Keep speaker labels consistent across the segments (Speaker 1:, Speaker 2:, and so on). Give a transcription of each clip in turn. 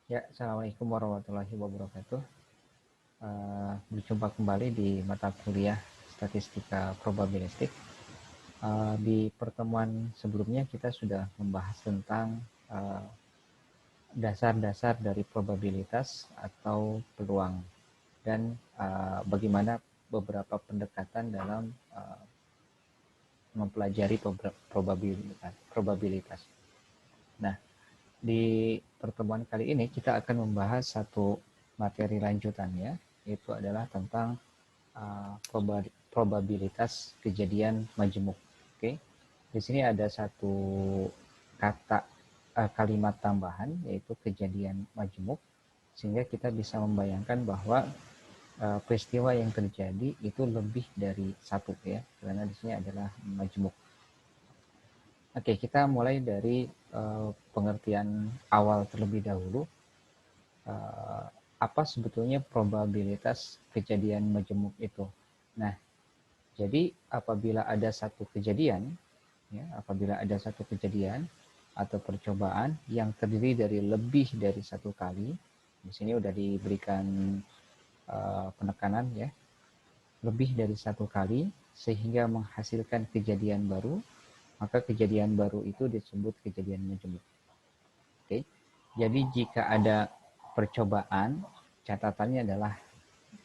Speaker 1: Ya, Assalamualaikum warahmatullahi wabarakatuh. Berjumpa kembali di mata kuliah Statistika Probabilistik. Di pertemuan sebelumnya kita sudah membahas tentang dasar-dasar dari probabilitas atau peluang dan bagaimana beberapa pendekatan dalam mempelajari probabilitas. Nah, di pertemuan kali ini kita akan membahas satu materi lanjutannya, yaitu adalah tentang probabilitas kejadian majemuk. Oke, di sini ada satu kata kalimat tambahan, yaitu kejadian majemuk, sehingga kita bisa membayangkan bahwa peristiwa yang terjadi itu lebih dari satu, ya, karena di sini adalah majemuk. Oke, kita mulai dari pengertian awal terlebih dahulu. Apa sebetulnya probabilitas kejadian majemuk itu? Nah, jadi apabila ada satu kejadian, ya, apabila ada satu kejadian atau percobaan yang terdiri dari lebih dari satu kali, di sini sudah diberikan penekanan, ya, lebih dari satu kali sehingga menghasilkan kejadian baru, maka kejadian baru itu disebut kejadian majemuk. Oke, jadi jika ada percobaan, catatannya adalah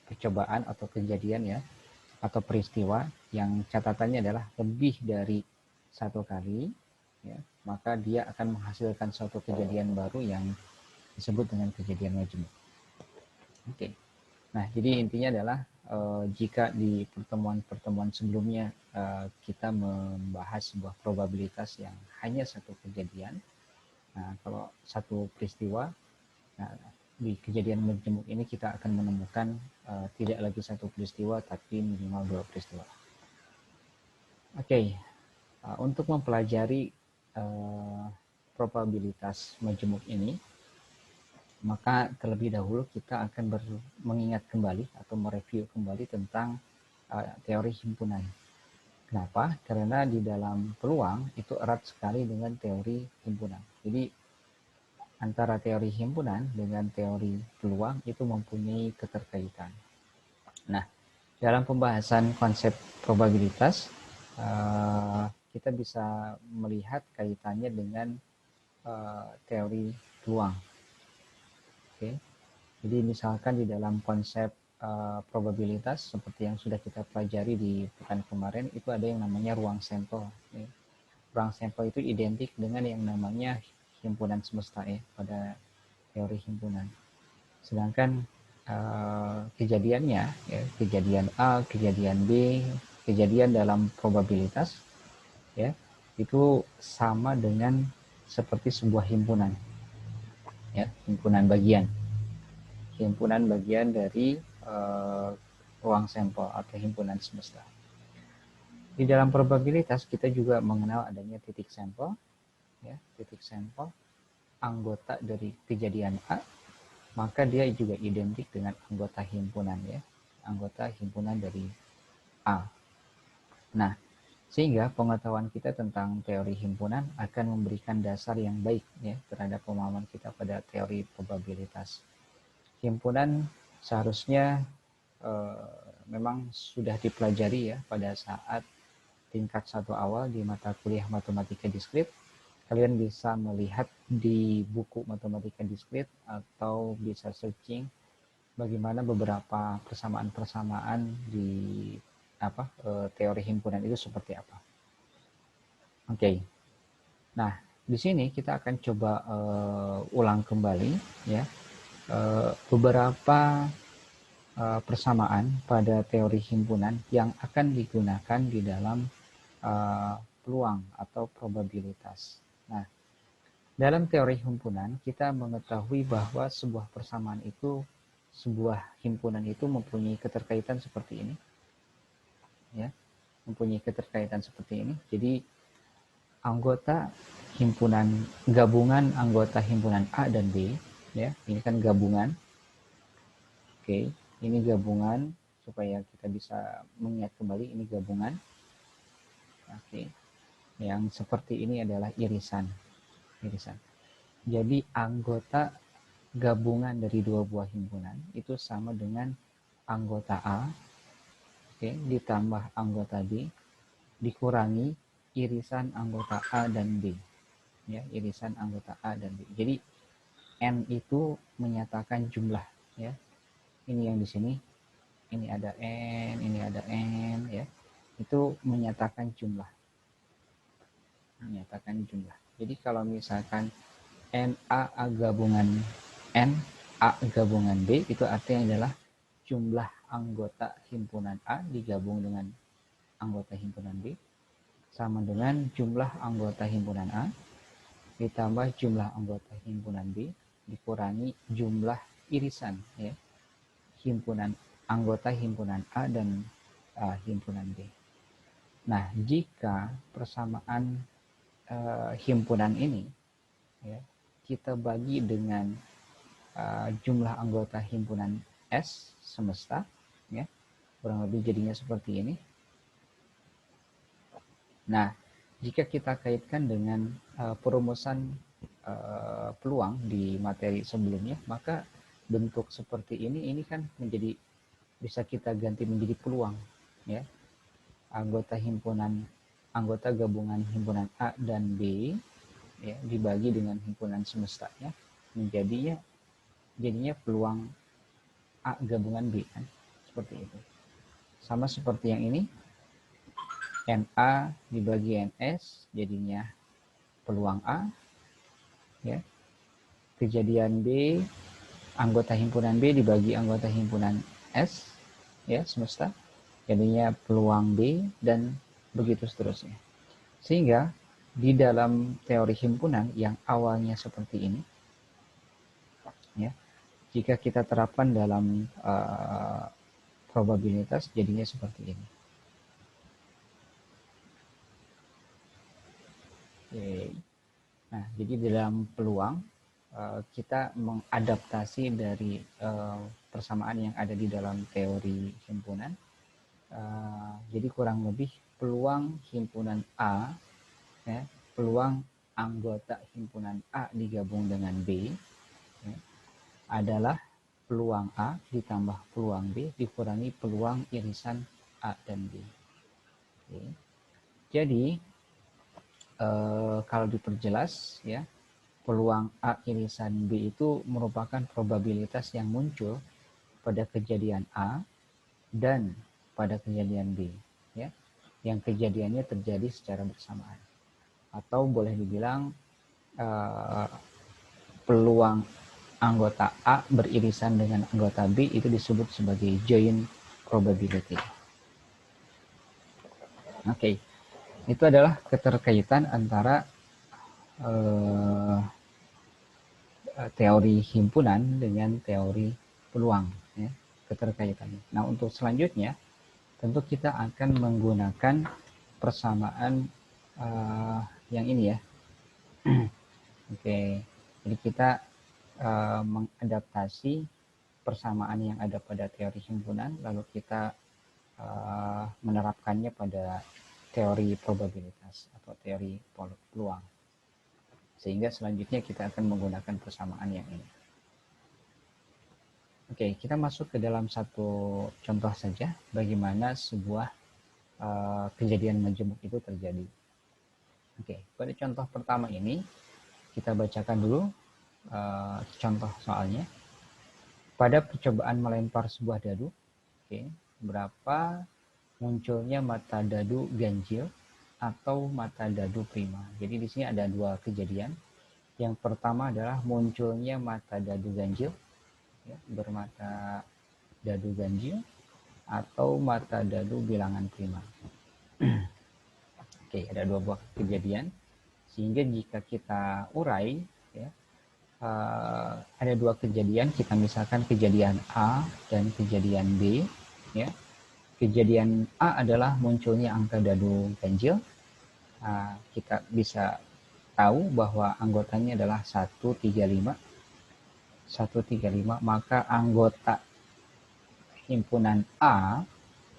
Speaker 1: percobaan atau kejadian, ya, atau peristiwa yang catatannya adalah lebih dari satu kali, ya, maka dia akan menghasilkan suatu kejadian baru yang disebut dengan kejadian majemuk. Oke. Nah, jadi intinya adalah jika di pertemuan-pertemuan sebelumnya kita membahas sebuah probabilitas yang hanya satu kejadian, nah, kalau satu peristiwa, nah, di kejadian majemuk ini kita akan menemukan tidak lagi satu peristiwa, tapi minimal dua peristiwa. Oke, untuk mempelajari probabilitas majemuk ini, maka terlebih dahulu kita akan mengingat kembali atau mereview kembali tentang teori himpunan. Kenapa? Karena di dalam peluang itu erat sekali dengan teori himpunan. Jadi antara teori himpunan dengan teori peluang itu mempunyai keterkaitan. Nah, dalam pembahasan konsep probabilitas, kita bisa melihat kaitannya dengan teori peluang. Oke, jadi misalkan di dalam konsep probabilitas seperti yang sudah kita pelajari di pekan kemarin, itu ada yang namanya ruang sampel. Ya. Ruang sampel itu identik dengan yang namanya himpunan semesta, ya, pada teori himpunan. Sedangkan kejadiannya, ya, kejadian A, kejadian B, kejadian dalam probabilitas, ya, itu sama dengan seperti sebuah himpunan, ya, himpunan bagian dari ruang sampel atau himpunan semesta. Di dalam probabilitas kita juga mengenal adanya titik sampel, ya, titik sampel anggota dari kejadian A, maka dia juga identik dengan anggota himpunan, ya, anggota himpunan dari A. Nah, sehingga pengetahuan kita tentang teori himpunan akan memberikan dasar yang baik, ya, terhadap pemahaman kita pada teori probabilitas. Himpunan seharusnya memang sudah dipelajari, ya, pada saat tingkat 1 awal di mata kuliah matematika diskrit. Kalian bisa melihat di buku matematika diskrit atau bisa searching bagaimana beberapa persamaan-persamaan di teori himpunan itu seperti apa. Oke. Nah, di sini kita akan coba ulang kembali, ya, beberapa persamaan pada teori himpunan yang akan digunakan di dalam peluang atau probabilitas. Nah, dalam teori himpunan kita mengetahui bahwa sebuah persamaan itu, sebuah himpunan itu mempunyai keterkaitan seperti ini, ya, mempunyai keterkaitan seperti ini. Jadi anggota himpunan, gabungan anggota himpunan A dan B, ya, ini kan gabungan. Oke, ini gabungan supaya kita bisa mengingat kembali ini gabungan. Oke. Yang seperti ini adalah irisan. Jadi anggota gabungan dari dua buah himpunan itu sama dengan anggota A, ditambah anggota B dikurangi irisan anggota A dan B. Ya, irisan anggota A dan B. Jadi N itu menyatakan jumlah, ya. Ini yang di sini, ini ada N, ya. Itu menyatakan jumlah. Jadi kalau misalkan NA gabungan N, A gabungan B, itu artinya adalah jumlah anggota himpunan A digabung dengan anggota himpunan B sama dengan jumlah anggota himpunan A ditambah jumlah anggota himpunan B dikurangi jumlah irisan, ya, himpunan anggota himpunan A dan himpunan B. Nah, jika persamaan himpunan ini, ya, kita bagi dengan jumlah anggota himpunan S semesta, ya, kurang lebih jadinya seperti ini. Nah, jika kita kaitkan dengan perumusan peluang di materi sebelumnya, maka bentuk seperti ini kan menjadi bisa kita ganti menjadi peluang, ya. Anggota gabungan himpunan A dan B, ya, dibagi dengan himpunan semestanya jadinya peluang A gabungan B, kan, seperti itu. Sama seperti yang ini, NA dibagi NS jadinya peluang A, ya. Kejadian B, anggota himpunan B dibagi anggota himpunan S, ya, semesta jadinya peluang B, dan begitu seterusnya. Sehingga di dalam teori himpunan yang awalnya seperti ini, ya, jika kita terapkan dalam probabilitas jadinya seperti ini. Oke. Nah, jadi di dalam peluang kita mengadaptasi dari persamaan yang ada di dalam teori himpunan. Jadi kurang lebih peluang himpunan A, ya, peluang anggota himpunan A digabung dengan B, ya, adalah peluang A ditambah peluang B dikurangi peluang irisan A dan B. Oke. Jadi kalau diperjelas, ya, peluang A irisan B itu merupakan probabilitas yang muncul pada kejadian A dan pada kejadian B, ya, yang kejadiannya terjadi secara bersamaan, atau boleh dibilang peluang anggota A beririsan dengan anggota B itu disebut sebagai joint probability. Oke, itu adalah keterkaitan antara teori himpunan dengan teori peluang, ya, keterkaitannya. Nah, untuk selanjutnya tentu kita akan menggunakan persamaan yang ini, ya. Oke, jadi kita mengadaptasi persamaan yang ada pada teori himpunan, lalu kita menerapkannya pada teori probabilitas atau teori peluang. Sehingga selanjutnya kita akan menggunakan persamaan yang ini. Oke, kita masuk ke dalam satu contoh saja bagaimana sebuah kejadian majemuk itu terjadi. Oke, pada contoh pertama ini kita bacakan dulu contoh soalnya. Pada percobaan melempar sebuah dadu, berapa munculnya mata dadu ganjil atau mata dadu prima. Jadi di sini ada dua kejadian. Yang pertama adalah munculnya mata dadu ganjil, ya, bermata dadu ganjil atau mata dadu bilangan prima. Oke, ada dua buah kejadian. Sehingga jika kita urai, ya, ada dua kejadian. Kita misalkan kejadian A dan kejadian B, ya. Kejadian A adalah munculnya angka dadu ganjil. Kita bisa tahu bahwa anggotanya adalah 135, maka anggota himpunan A,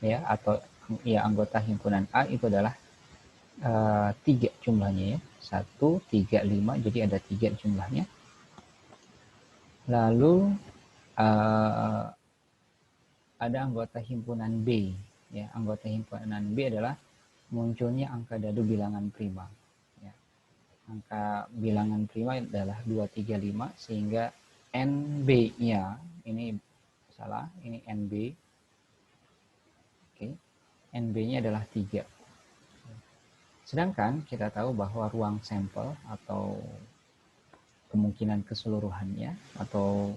Speaker 1: ya, atau ya anggota himpunan A itu adalah 3 jumlahnya ya. 1, 3, 5, jadi ada 3 jumlahnya. Lalu ada anggota himpunan B. Ya, anggota himpunan B adalah munculnya angka dadu bilangan prima. Ya. Angka bilangan prima adalah 2, 3, 5, sehingga NB-nya, ini salah, ini NB. Oke. NB-nya adalah 3. Sedangkan kita tahu bahwa ruang sampel atau kemungkinan keseluruhannya atau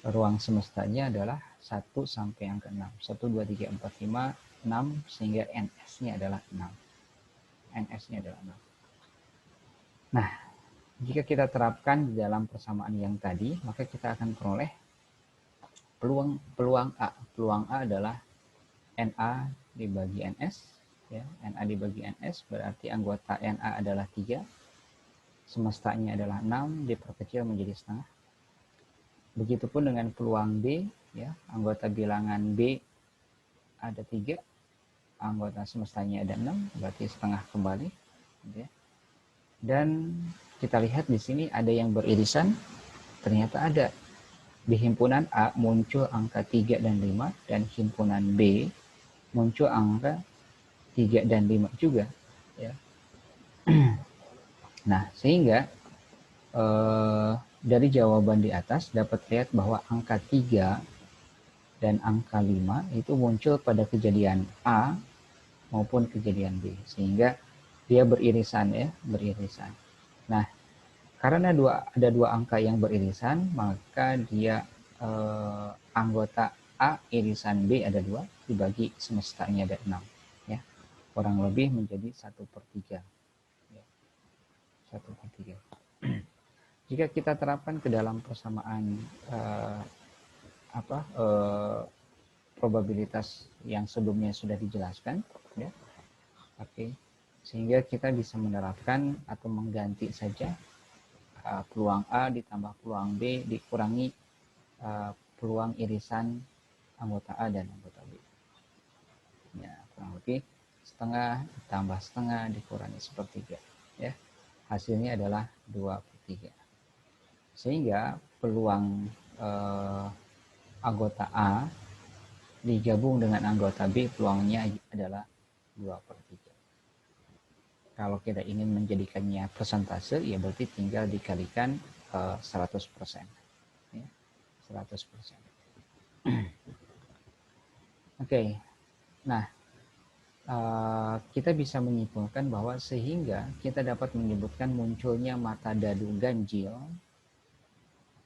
Speaker 1: ruang semestanya adalah 1 sampai angka 6. 1, 2, 3, 4, 5, 6, sehingga NS-nya adalah 6. NS-nya adalah 6. Nah, jika kita terapkan di dalam persamaan yang tadi, maka kita akan peroleh peluang A. Peluang A adalah NA dibagi NS. Ya, NA dibagi NS berarti anggota NA adalah 3. Semestanya adalah 6, diperkecil menjadi setengah. Begitupun dengan peluang B, ya, anggota bilangan B ada 3, anggota semestanya ada 6, berarti setengah kembali. Ya. Dan kita lihat di sini ada yang beririsan, ternyata ada. Di himpunan A muncul angka 3 dan 5, dan himpunan B muncul angka 3 dan 5 juga. Ya. Nah, sehingga dari jawaban di atas dapat lihat bahwa angka 3 dan angka 5 itu muncul pada kejadian A maupun kejadian B, sehingga dia beririsan ya, beririsan. Nah, karena ada dua angka yang beririsan, maka dia anggota A irisan B ada 2, dibagi semestanya ada 6. Ya. Kurang lebih menjadi 1/3. Ya. 1/3. Jika kita terapkan ke dalam persamaan probabilitas yang sebelumnya sudah dijelaskan, ya, oke, sehingga kita bisa menerapkan atau mengganti saja peluang A ditambah peluang B dikurangi peluang irisan anggota A dan anggota B. Ya, kurang lebih setengah ditambah setengah dikurangi 1/3. Ya, hasilnya adalah 2/3. Sehingga peluang anggota A digabung dengan anggota B, peluangnya adalah 2/3. Kalau kita ingin menjadikannya persentase, ya berarti tinggal dikalikan 100%. Ya, 100%. Oke. Nah, kita bisa menyimpulkan bahwa sehingga kita dapat menyebutkan munculnya mata dadu ganjil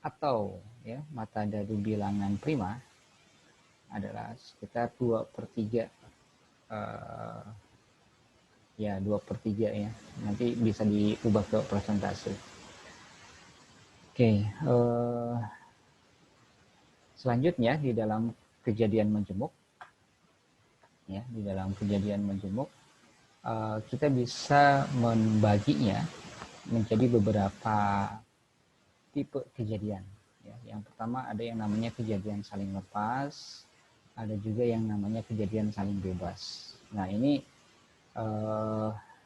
Speaker 1: atau ya mata dadu bilangan prima adalah sekitar 2/3, ya 2/3 ya, nanti bisa diubah ke persentase. Oke, selanjutnya di dalam kejadian menjemuk, ya di dalam kejadian menjemuk kita bisa membaginya menjadi beberapa tipe kejadian. Ya, yang pertama ada yang namanya kejadian saling lepas, ada juga yang namanya kejadian saling bebas. Nah ini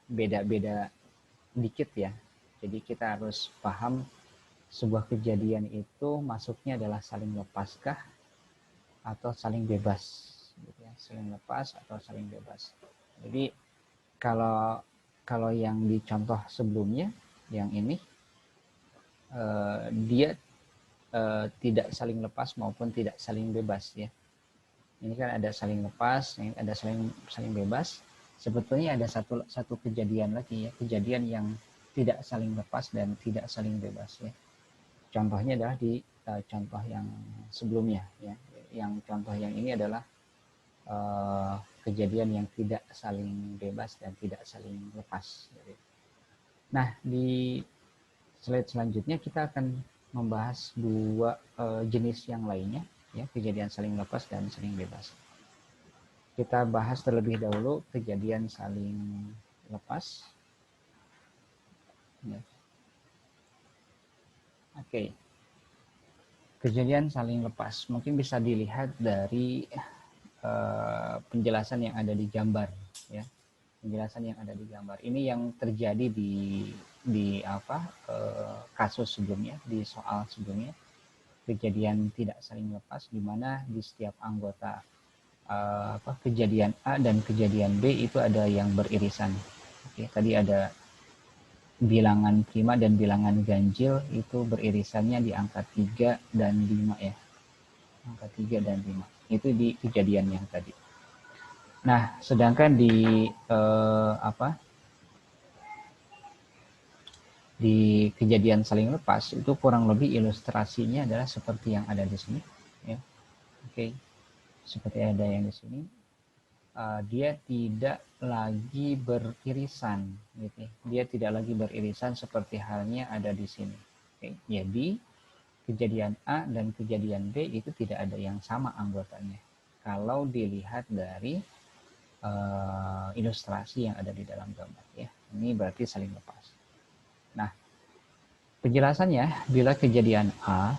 Speaker 1: beda-beda dikit ya. Jadi kita harus paham sebuah kejadian itu masuknya adalah saling lepaskah atau saling bebas. Gitu ya. Saling lepas atau saling bebas. Jadi kalau yang di contoh sebelumnya, yang ini dia tidak saling lepas maupun tidak saling bebas ya. Ini kan ada saling lepas, ada saling bebas. Sebetulnya ada satu kejadian lagi ya, kejadian yang tidak saling lepas dan tidak saling bebas ya. Contohnya adalah di contoh yang sebelumnya ya. Yang contoh yang ini adalah kejadian yang tidak saling bebas dan tidak saling lepas. Nah, di slide selanjutnya kita akan membahas dua jenis yang lainnya ya, kejadian saling lepas dan saling bebas. Kita bahas terlebih dahulu kejadian saling lepas. Ya. Oke. Kejadian saling lepas mungkin bisa dilihat dari penjelasan yang ada di gambar ya. penjelasan yang ada di gambar. Ini yang terjadi di kasus sebelumnya, di soal sebelumnya, kejadian tidak saling lepas, di mana di setiap anggota kejadian A dan kejadian B itu ada yang beririsan. Oke, tadi ada bilangan prima dan bilangan ganjil itu beririsannya di angka 3 dan 5 ya. Angka 3 dan 5. Itu di kejadian yang tadi. Nah, sedangkan di kejadian saling lepas itu kurang lebih ilustrasinya adalah seperti yang ada di sini ya. Oke. Seperti ada yang di sini. Dia tidak lagi beririsan gitu ya. Dia tidak lagi beririsan seperti halnya ada di sini. Oke. Jadi kejadian A dan kejadian B itu tidak ada yang sama anggotanya kalau dilihat dari ilustrasi yang ada di dalam gambar ya. Ini berarti saling lepas. Nah, penjelasannya bila kejadian A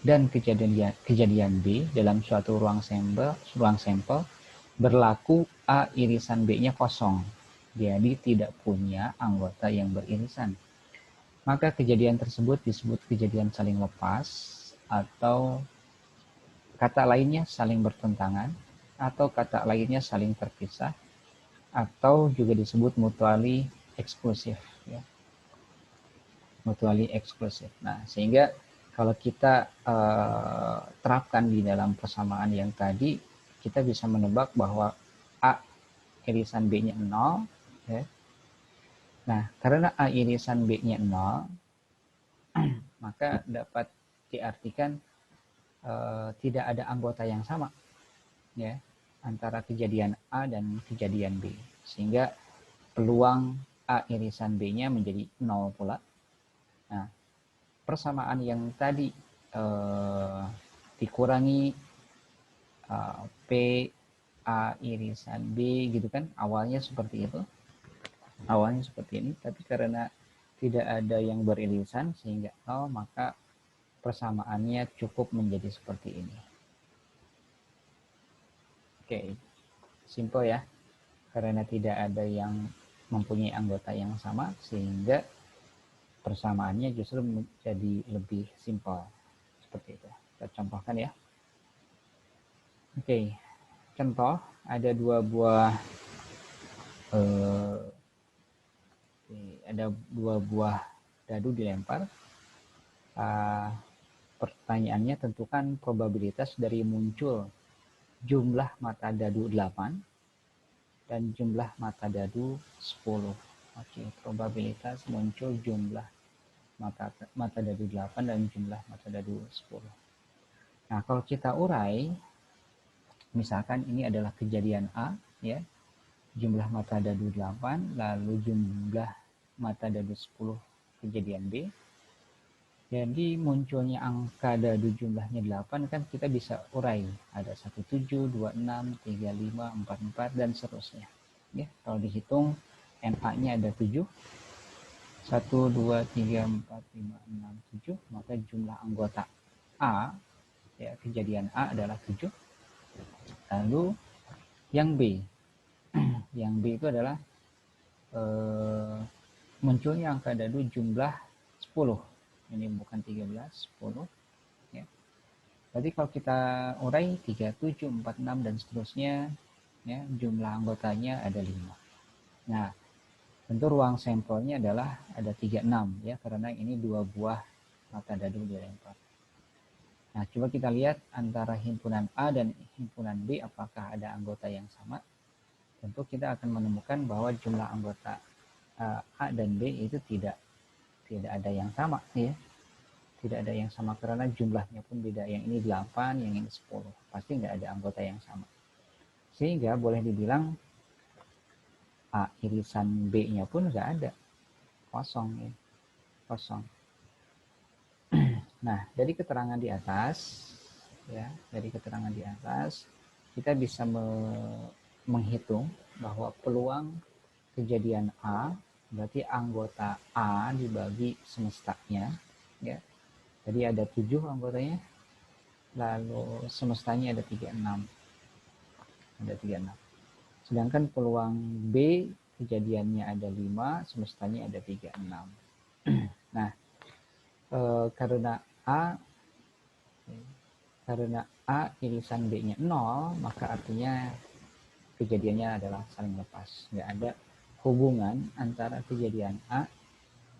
Speaker 1: dan kejadian B dalam suatu ruang sampel berlaku A irisan B-nya kosong, jadi tidak punya anggota yang beririsan. Maka kejadian tersebut disebut kejadian saling lepas, atau kata lainnya saling bertentangan, atau kata lainnya saling terpisah, atau juga disebut mutually eksklusif. Ya. Mutually eksklusif. Nah, sehingga kalau kita terapkan di dalam persamaan yang tadi, kita bisa menebak bahwa A irisan B-nya 0. Ya. Nah, karena A irisan B-nya 0, maka dapat diartikan tidak ada anggota yang sama ya antara kejadian A dan kejadian B. Sehingga peluang A irisan B-nya menjadi 0 pula. Nah, persamaan yang tadi dikurangi P A irisan B gitu kan, awalnya seperti itu, awalnya seperti ini, tapi karena tidak ada yang beririsan sehingga 0, maka persamaannya cukup menjadi seperti ini. Oke, simple ya, karena tidak ada yang mempunyai anggota yang sama sehingga persamaannya justru menjadi lebih simple seperti itu. Kita contohkan ya. Oke, contoh ada dua buah dadu dilempar. Pertanyaannya, tentukan probabilitas dari muncul jumlah mata dadu 8 dan jumlah mata dadu 10. Oke, probabilitas muncul jumlah mata dadu 8 dan jumlah mata dadu 10. Nah, kalau kita urai, misalkan ini adalah kejadian A ya, jumlah mata dadu 8, lalu jumlah mata dadu 10 kejadian B. Jadi munculnya angka dadu jumlahnya 8 kan kita bisa urai. Ada 17, 26, 35, 44 dan seterusnya. Ya, kalau dihitung MA-nya ada 7. 1, 2, 3, 4, 5, 6, 7. Maka jumlah anggota A, ya, kejadian A adalah 7. Lalu yang B. Yang B itu adalah munculnya angka dadu jumlah 10. Ini bukan 13, 10 ya. Berarti kalau kita urai 3, 7, 4, 6 dan seterusnya ya, jumlah anggotanya ada 5. Nah, tentu ruang sampelnya adalah ada 36 ya, karena ini dua buah mata dadu dilempar. Nah, coba kita lihat antara himpunan A dan himpunan B apakah ada anggota yang sama. Tentu kita akan menemukan bahwa jumlah anggota A dan B itu tidak ada yang sama ya. Tidak ada yang sama karena jumlahnya pun beda. Yang ini 8, yang ini 10. Pasti nggak ada anggota yang sama. Sehingga boleh dibilang A irisan B-nya pun nggak ada. Kosong ya. Kosong. Nah, dari keterangan di atas ya, dari keterangan di atas kita bisa menghitung bahwa peluang kejadian A berarti anggota A dibagi semestanya ya. Jadi ada 7 anggotanya, lalu semestanya ada 36. Ada 36. Sedangkan peluang B kejadiannya ada 5, semestanya ada 36. Nah, karena A irisan B-nya 0, maka artinya kejadiannya adalah saling lepas. Nggak ada hubungan antara kejadian A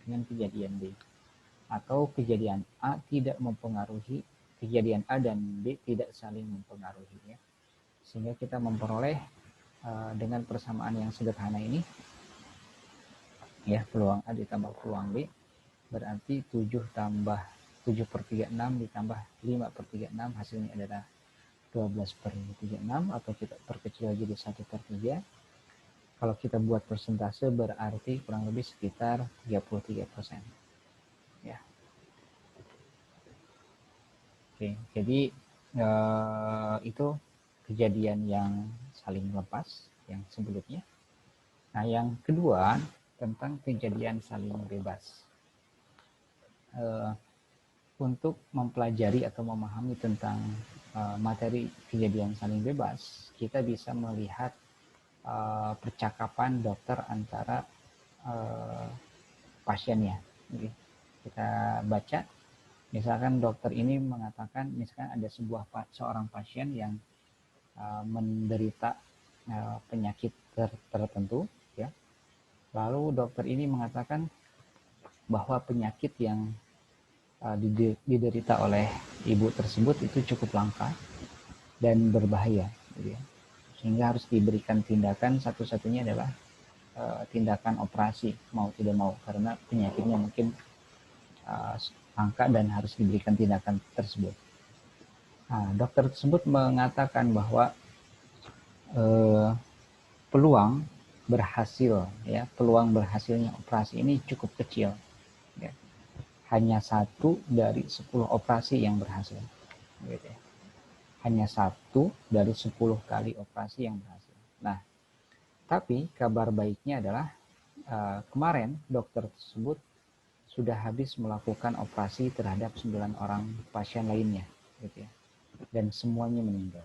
Speaker 1: dengan kejadian B. Atau kejadian A tidak mempengaruhi kejadian A dan B tidak saling mempengaruhi. Ya. Sehingga kita memperoleh dengan persamaan yang sederhana ini, ya, peluang A ditambah peluang B, berarti 7/36 ditambah 5/36, hasilnya adalah 12/36, atau kita perkecil jadi 1/3. Kalau kita buat persentase berarti kurang lebih sekitar 33%. Ya. Oke, jadi itu kejadian yang saling lepas yang sebelumnya. Nah, yang kedua tentang kejadian saling bebas. Untuk mempelajari atau memahami tentang materi kejadian saling bebas, kita bisa melihat percakapan dokter antara pasiennya. Jadi, kita baca, misalkan dokter ini mengatakan, misalkan ada seorang pasien yang menderita penyakit tertentu, ya. Lalu dokter ini mengatakan bahwa penyakit yang diderita oleh ibu tersebut itu cukup langka dan berbahaya, gitu ya. Sehingga harus diberikan tindakan, satu-satunya adalah tindakan operasi, mau tidak mau, karena penyakitnya mungkin langka dan harus diberikan tindakan tersebut. Nah, dokter tersebut mengatakan bahwa peluang berhasilnya operasi ini cukup kecil, ya. Hanya 1 dari 10 operasi yang berhasil, gitu ya. Hanya 1 dari 10 kali operasi yang berhasil. Nah, tapi kabar baiknya adalah kemarin dokter tersebut sudah habis melakukan operasi terhadap 9 orang pasien lainnya, gitu ya, dan semuanya meninggal.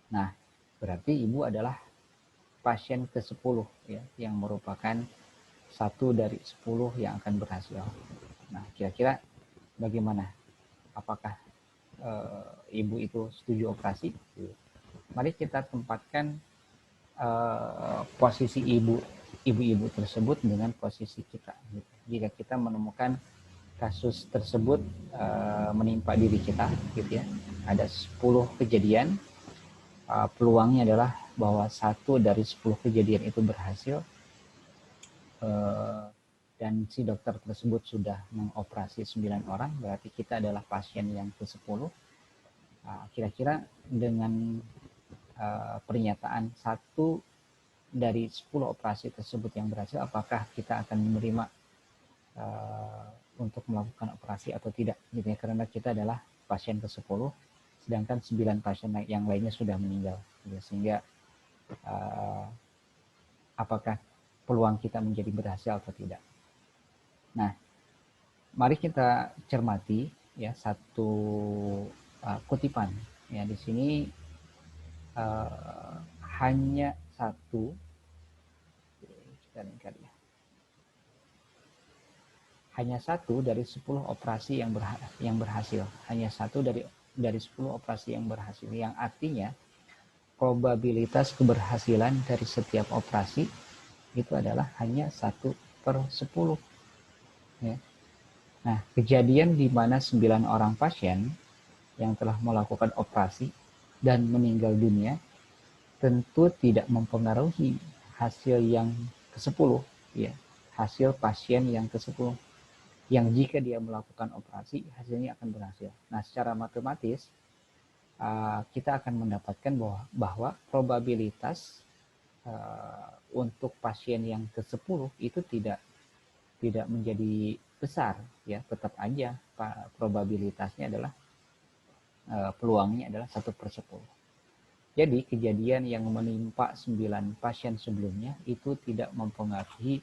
Speaker 1: Nah, berarti ibu adalah pasien ke-10, ya, yang merupakan 1 dari 10 yang akan berhasil. Nah, kira-kira bagaimana? Apakah ibu itu setuju operasi? Mari kita tempatkan posisi ibu-ibu tersebut dengan posisi kita. Jika kita menemukan kasus tersebut menimpa diri kita, gitu ya, ada 10 kejadian, peluangnya adalah bahwa 1 dari 10 kejadian itu berhasil, dan si dokter tersebut sudah mengoperasi 9 orang, berarti kita adalah pasien yang ke-10. Kira-kira dengan pernyataan 1 dari 10 operasi tersebut yang berhasil, apakah kita akan menerima untuk melakukan operasi atau tidak, gitu ya, karena kita adalah pasien ke-10, sedangkan 9 pasien yang lainnya sudah meninggal, gitu. Sehingga apakah peluang kita menjadi berhasil atau tidak. Nah, mari kita cermati, ya, satu kutipan, ya. Di sini hanya 1, kita lihat, ya, hanya 1 dari 10 operasi yang berhasil, hanya 1 dari 10 operasi yang berhasil, yang artinya probabilitas keberhasilan dari setiap operasi itu adalah hanya 1/10, ya. Nah, kejadian di mana 9 orang pasien yang telah melakukan operasi dan meninggal dunia tentu tidak mempengaruhi hasil yang ke-10, ya, hasil pasien yang ke-10, yang jika dia melakukan operasi hasilnya akan berhasil. Nah, secara matematis kita akan mendapatkan bahwa probabilitas untuk pasien yang ke-10 itu tidak menjadi besar, ya. Tetap aja probabilitasnya adalah peluangnya adalah 1/10. Jadi kejadian yang menimpa 9 pasien sebelumnya itu tidak mempengaruhi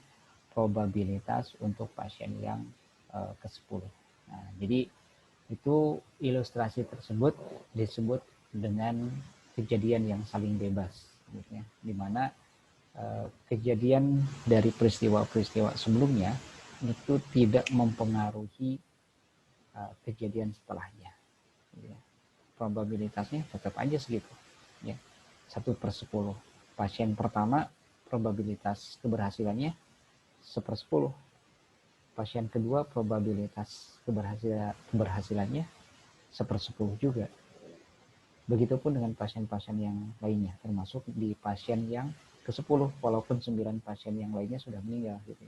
Speaker 1: probabilitas untuk pasien yang ke-10. Nah, jadi itu ilustrasi tersebut disebut dengan kejadian yang saling bebas, gitu ya, di mana kejadian dari peristiwa-peristiwa sebelumnya itu tidak mempengaruhi kejadian setelahnya. Ya. Probabilitasnya tetap aja segitu. Ya. 1/10. Pasien pertama probabilitas keberhasilannya 1/10. Pasien kedua probabilitas keberhasilannya 1/10 juga. Begitupun dengan pasien-pasien yang lainnya, termasuk di pasien yang ke-10, walaupun 9 pasien yang lainnya sudah meninggal gitu.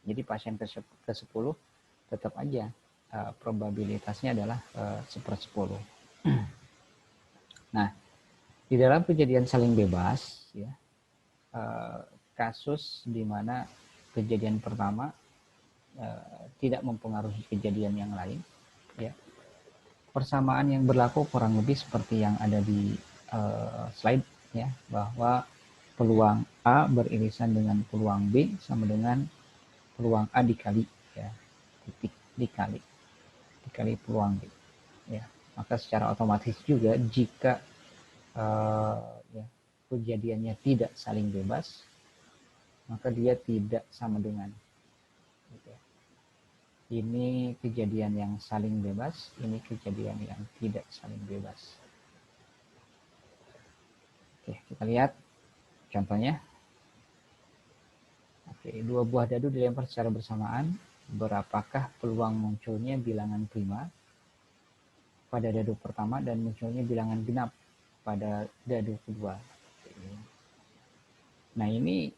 Speaker 1: Jadi pasien ke-10 tetap aja probabilitasnya adalah 1/10. Nah, di dalam kejadian saling bebas, ya, kasus di mana kejadian pertama tidak mempengaruhi kejadian yang lain, ya, persamaan yang berlaku kurang lebih seperti yang ada di slide, ya, bahwa peluang A beririsan dengan peluang B sama dengan peluang A dikali, ya, titik dikali peluang B, ya. Maka secara otomatis juga jika ya, kejadiannya tidak saling bebas, maka dia tidak sama dengan gitu ya. Ini kejadian yang saling bebas, ini kejadian yang tidak saling bebas. Oke, kita lihat contohnya. Oke, 2 buah dadu dilempar secara bersamaan. Berapakah peluang munculnya bilangan prima pada dadu pertama dan munculnya bilangan genap pada dadu kedua? Nah, ini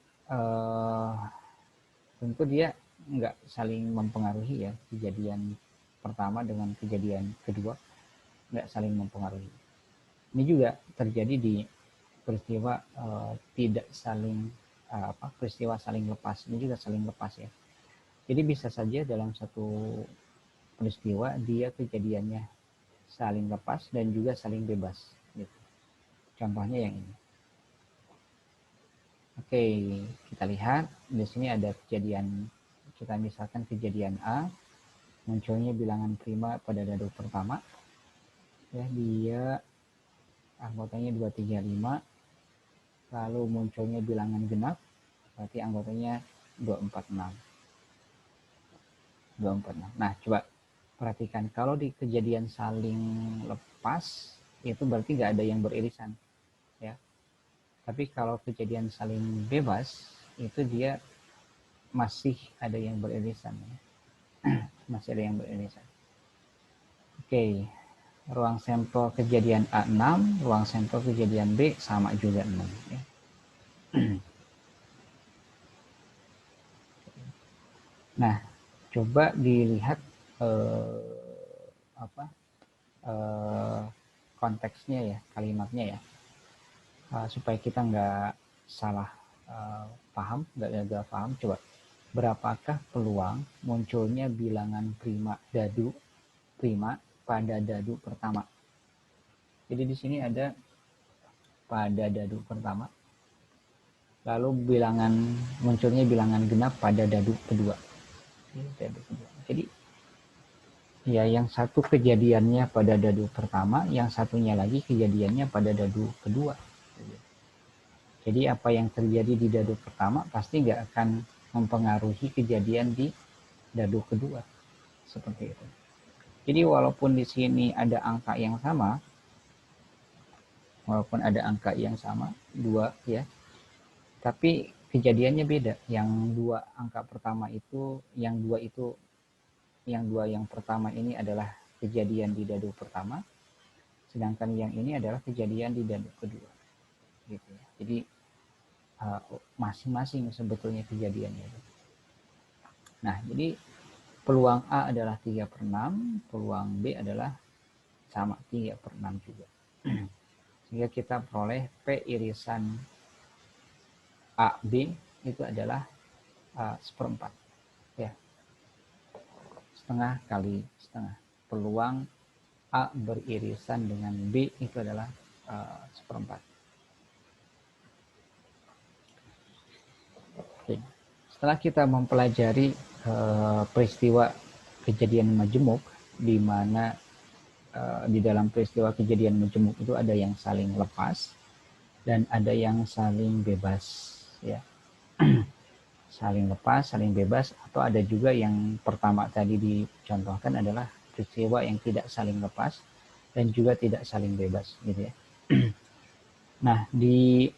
Speaker 1: tentu dia nggak saling mempengaruhi, ya, kejadian pertama dengan kejadian kedua nggak saling mempengaruhi. Ini juga terjadi di peristiwa tidak saling peristiwa saling lepas. Ini juga saling lepas, ya. Jadi bisa saja dalam satu peristiwa dia kejadiannya saling lepas dan juga saling bebas gitu. Contohnya yang ini. Oke, kita lihat di sini ada kejadian, kita misalkan kejadian A, munculnya bilangan prima pada dadu pertama, ya, dia anggotanya 235, lalu munculnya bilangan genap, berarti anggotanya 246. Nah, coba perhatikan, kalau di kejadian saling lepas itu berarti nggak ada yang beririsan, ya. Tapi kalau kejadian saling bebas itu dia masih ada yang beririsan, ya. Masih ada yang beririsan. Oke, ruang sampel kejadian A 6, ruang sampel kejadian B sama juga 6, ya. Nah, coba dilihat konteksnya, ya, kalimatnya, ya, supaya kita nggak salah paham, nggak gagal paham. Coba, berapakah peluang munculnya bilangan prima pada dadu pertama? Jadi di sini ada pada dadu pertama, lalu munculnya bilangan genap pada dadu kedua. Jadi ya, yang satu kejadiannya pada dadu pertama, yang satunya lagi kejadiannya pada dadu kedua. Jadi apa yang terjadi di dadu pertama pasti nggak akan mempengaruhi kejadian di dadu kedua, seperti itu. Jadi walaupun di sini ada angka yang sama, 2, ya, tapi kejadiannya beda. Yang 2 angka pertama itu, yang dua yang pertama ini adalah kejadian di dadu pertama, sedangkan yang ini adalah kejadian di dadu kedua, gitu ya. Jadi masing-masing sebetulnya kejadiannya. Nah, jadi peluang A adalah 3/6, peluang B adalah sama 3/6 juga. Sehingga kita peroleh P irisan AB itu adalah 1/4, ya. Setengah kali setengah. Peluang A beririsan dengan B itu adalah 1/4. Oke. Setelah kita mempelajari peristiwa kejadian majemuk, di mana di dalam peristiwa kejadian majemuk itu ada yang saling lepas, dan ada yang saling bebas, ya. Saling lepas, saling bebas, atau ada juga yang pertama tadi dicontohkan adalah peristiwa yang tidak saling lepas dan juga tidak saling bebas, gitu ya. Nah, di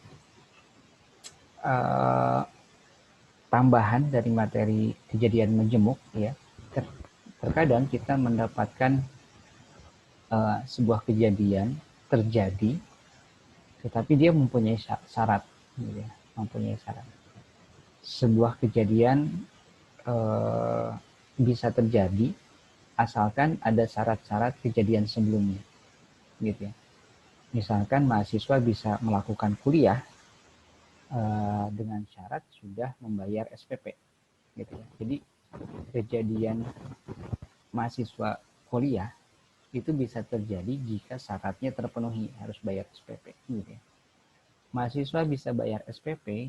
Speaker 1: uh, tambahan dari materi kejadian menjemuk, ya, terkadang kita mendapatkan sebuah kejadian terjadi, tetapi dia mempunyai syarat, gitu ya, mempunyai syarat. Sebuah kejadian bisa terjadi asalkan ada syarat-syarat kejadian sebelumnya, gitu ya. Misalkan mahasiswa bisa melakukan kuliah dengan syarat sudah membayar SPP, gitu ya. Jadi kejadian mahasiswa kuliah itu bisa terjadi jika syaratnya terpenuhi, harus bayar SPP, gitu ya. Mahasiswa bisa bayar SPP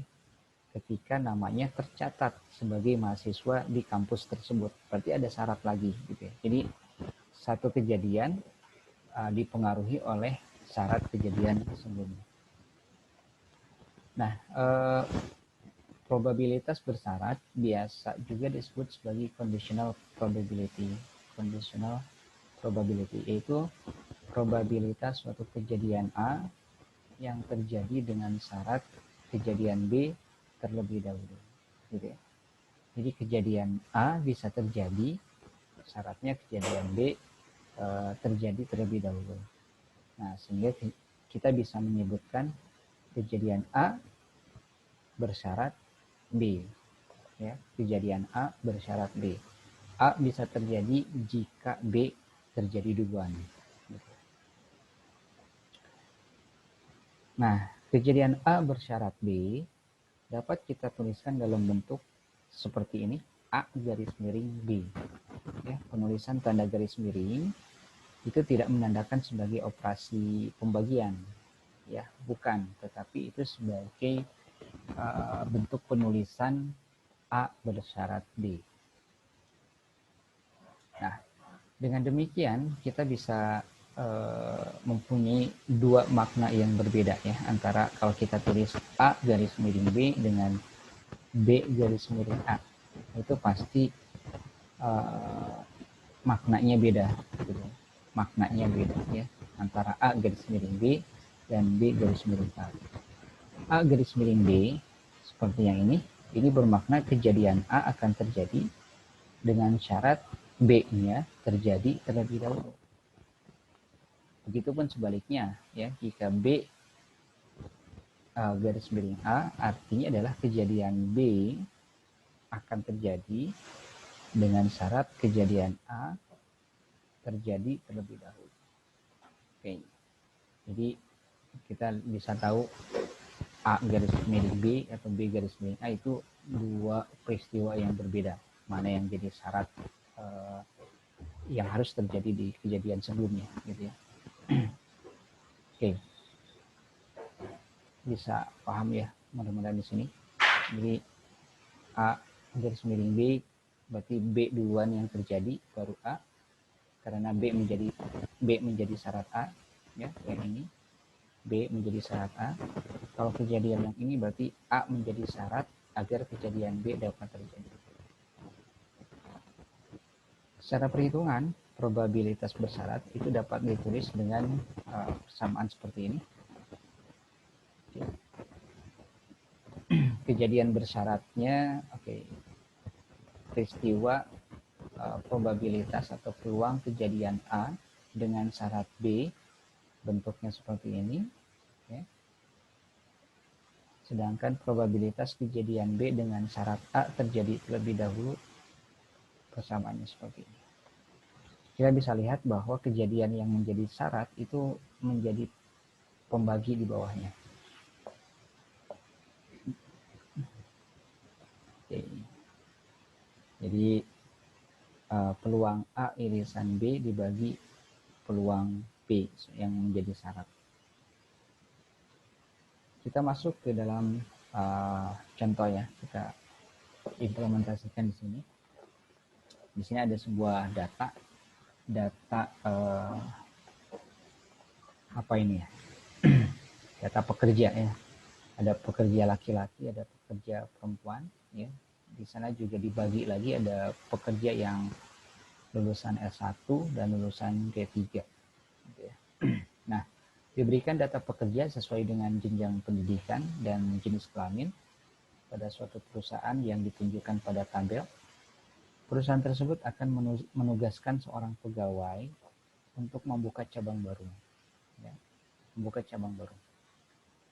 Speaker 1: ketika namanya tercatat sebagai mahasiswa di kampus tersebut. Berarti ada syarat lagi, gitu ya. Jadi satu kejadian dipengaruhi oleh syarat kejadian sebelumnya. Nah, probabilitas bersyarat biasa juga disebut sebagai conditional probability. Conditional probability yaitu probabilitas suatu kejadian A yang terjadi dengan syarat kejadian B terlebih dahulu, gitu ya. Jadi kejadian A bisa terjadi, syaratnya kejadian B terjadi terlebih dahulu. Nah, sehingga kita bisa menyebutkan kejadian A bersyarat B, ya. Kejadian A bersyarat B. A bisa terjadi jika B terjadi duluan. Nah, kejadian A bersyarat B dapat kita tuliskan dalam bentuk seperti ini, A garis miring B. Ya, penulisan tanda garis miring itu tidak menandakan sebagai operasi pembagian, ya, bukan, tetapi itu sebagai bentuk penulisan A bersyarat B. Nah, dengan demikian kita bisa mempunyai dua makna yang berbeda, ya, antara kalau kita tulis A garis miring B dengan B garis miring A, itu pasti maknanya beda, gitu. Maknanya beda, ya, antara A garis miring B dan B garis miring A. A garis miring B seperti yang ini bermakna kejadian A akan terjadi dengan syarat B-nya terjadi terlebih dahulu. Begitupun sebaliknya, ya, jika B garis miring A artinya adalah kejadian B akan terjadi dengan syarat kejadian A terjadi terlebih dahulu. Oke. Jadi kita bisa tahu A garis miring B atau B garis miring A itu dua peristiwa yang berbeda. Mana yang jadi syarat yang harus terjadi di kejadian sebelumnya, gitu ya. Oke. Bisa paham ya mudah-mudahan di sini. Jadi A garis miring B berarti B duluan yang terjadi baru A, karena B menjadi syarat A, ya, yang ini B menjadi syarat A. Kalau kejadian yang ini berarti A menjadi syarat agar kejadian B dapat terjadi. Secara perhitungan, probabilitas bersyarat itu dapat ditulis dengan persamaan seperti ini. Kejadian bersyaratnya, peristiwa probabilitas atau peluang kejadian A dengan syarat B, bentuknya seperti ini, ya. Sedangkan probabilitas kejadian B dengan syarat A terjadi terlebih dahulu, persamaannya seperti ini. Kita bisa lihat bahwa kejadian yang menjadi syarat itu menjadi pembagi di bawahnya. Oke. Jadi peluang A irisan B dibagi peluang B yang menjadi syarat. Kita masuk ke dalam contoh, ya, kita implementasikan di sini. Di sini ada sebuah data apa ini, ya? data pekerja ya. Ada pekerja laki-laki, ada pekerja perempuan ya. Di sana juga dibagi lagi, ada pekerja yang lulusan S1 dan lulusan D3 gitu ya. Nah, diberikan data pekerja sesuai dengan jenjang pendidikan dan jenis kelamin pada suatu perusahaan yang ditunjukkan pada tabel. Perusahaan tersebut akan menugaskan seorang pegawai untuk membuka cabang baru ya, membuka cabang baru.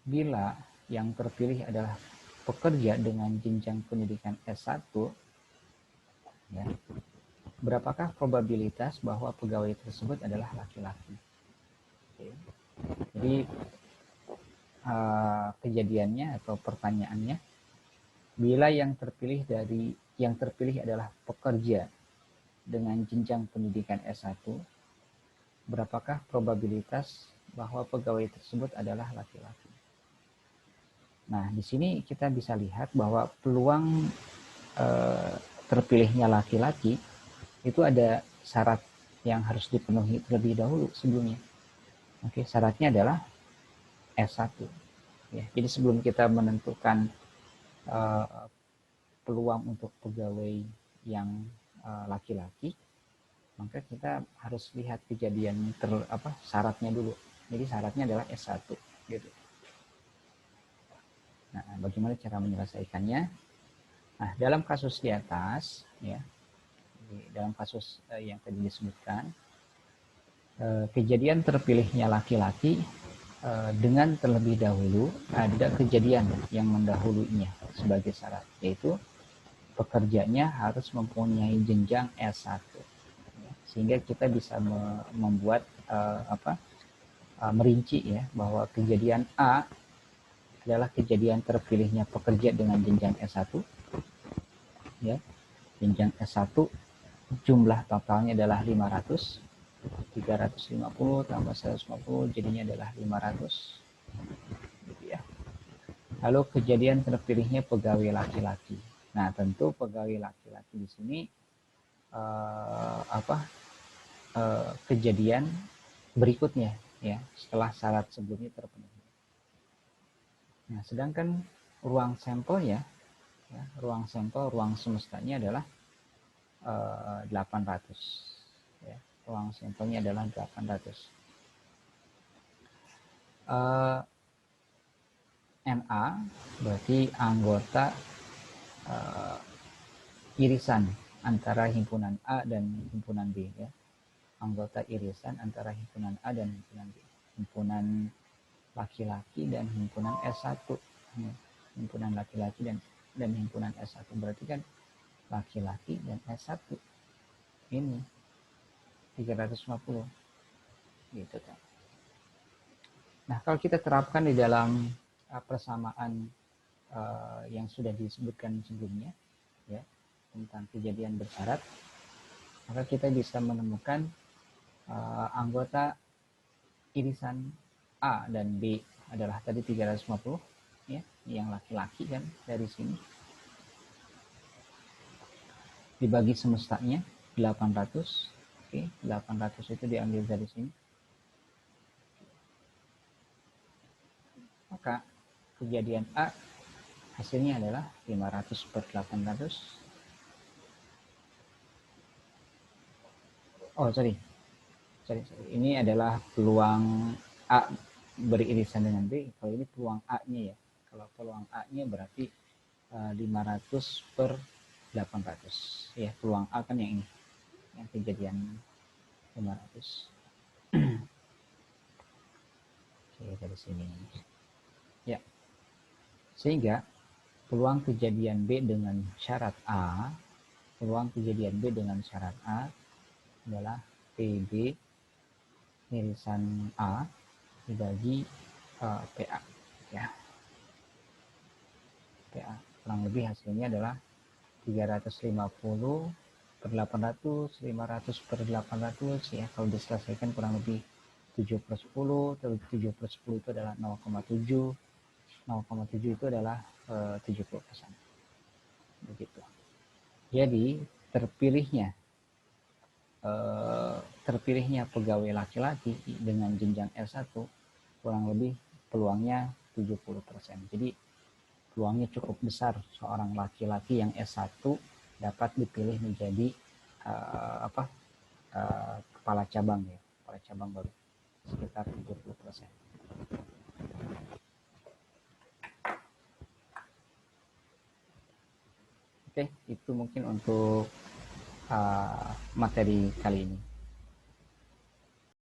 Speaker 1: Bila yang terpilih adalah pekerja dengan jenjang pendidikan S1 ya, berapakah probabilitas bahwa pegawai tersebut adalah laki-laki? Oke. Jadi kejadiannya atau pertanyaannya, bila yang terpilih adalah pekerja dengan jenjang pendidikan S1, berapakah probabilitas bahwa pegawai tersebut adalah laki-laki? Nah, di sini kita bisa lihat bahwa peluang terpilihnya laki-laki itu ada syarat yang harus dipenuhi terlebih dahulu sebelumnya. Oke, syaratnya adalah S1. Ya, jadi sebelum kita menentukan peluang untuk pegawai yang laki-laki, maka kita harus lihat kejadian syaratnya dulu. Jadi syaratnya adalah S1 gitu. Nah, bagaimana cara menyelesaikannya? Nah, dalam kasus di atas ya, dalam kasus yang tadi disebutkan, kejadian terpilihnya laki-laki dengan terlebih dahulu ada kejadian yang mendahulunya sebagai syarat, yaitu pekerjanya harus mempunyai jenjang S1 ya, sehingga kita bisa membuat merinci ya, bahwa kejadian A adalah kejadian terpilihnya pekerja dengan jenjang S1 ya. Jenjang S1 jumlah totalnya adalah 500, 350 tambah 150 jadinya adalah 500 gitu ya. Lalu kejadian terpilihnya pegawai laki-laki. Nah, tentu pegawai laki-laki di sini kejadian berikutnya ya, setelah syarat sebelumnya terpenuhi. Nah, sedangkan ruang sampelnya ya, ruang semestanya adalah 800 ya. Ruang sampelnya adalah 800. NA berarti anggota irisan antara himpunan A dan himpunan B ya. Anggota irisan antara himpunan A dan himpunan B. Himpunan laki-laki dan himpunan S1 ya. Himpunan laki-laki dan himpunan S1 berarti kan laki-laki dan S1 ini 350 gitu kan. Nah, kalau kita terapkan di dalam persamaan yang sudah disebutkan sebelumnya ya, tentang kejadian bersyarat, maka kita bisa menemukan anggota irisan A dan B adalah tadi 350 ya, yang laki-laki kan dari sini dibagi semestanya 800. Oke, 800 itu diambil dari sini. Maka kejadian A hasilnya adalah 500 per 800. Oh, sorry. Ini adalah peluang A beririsan dengan B. Kalau ini peluang A-nya ya. Kalau peluang A-nya berarti 500 per 800. Ya, peluang A kan yang ini. Yang kejadian 500. Oke, dari sini. Ya. Sehingga peluang kejadian B dengan syarat A, peluang kejadian B dengan syarat A adalah PB irisan A dibagi PA ya. PA kurang lebih hasilnya adalah 350 per 800, 500 per 800 ya. Kalau diselesaikan kurang lebih 7 per 10, 7 per 10 itu adalah 0,7, 0,7 itu adalah 70%. Begitu. Jadi terpilihnya pegawai laki-laki dengan jenjang S1 kurang lebih peluangnya 70%. Jadi peluangnya cukup besar seorang laki-laki yang S1 dapat dipilih menjadi kepala cabang ya, kepala cabang baru sekitar 70%. Oke, itu mungkin untuk materi kali ini.